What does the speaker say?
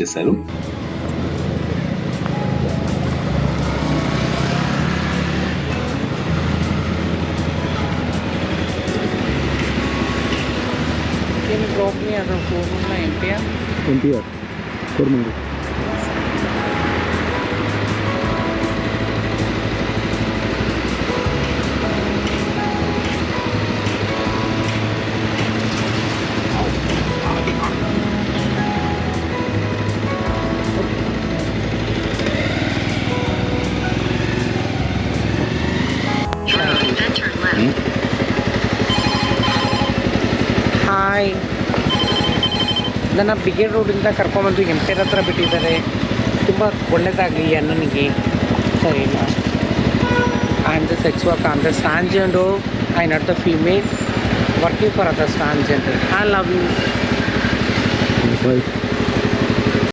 చేశారు. Can you drop me at the Kurmala NTR? NTR, Kurmangal. Hi, ನನ್ನ ಬಿಗೇಡ್ ರೋಡಿಂದ ಕರ್ಕೊಂಬಂದು ಎಂಪೇರ್ ಹತ್ರ ಬಿಟ್ಟಿದ್ದಾರೆ. ತುಂಬ ಒಳ್ಳೆಯದಾಗಲಿ ಈ ಅಣ್ಣನಿಗೆ. ಸರಿ, I am the sex work, I am the transgender, I not the female working for others transgender. I love you. Bye.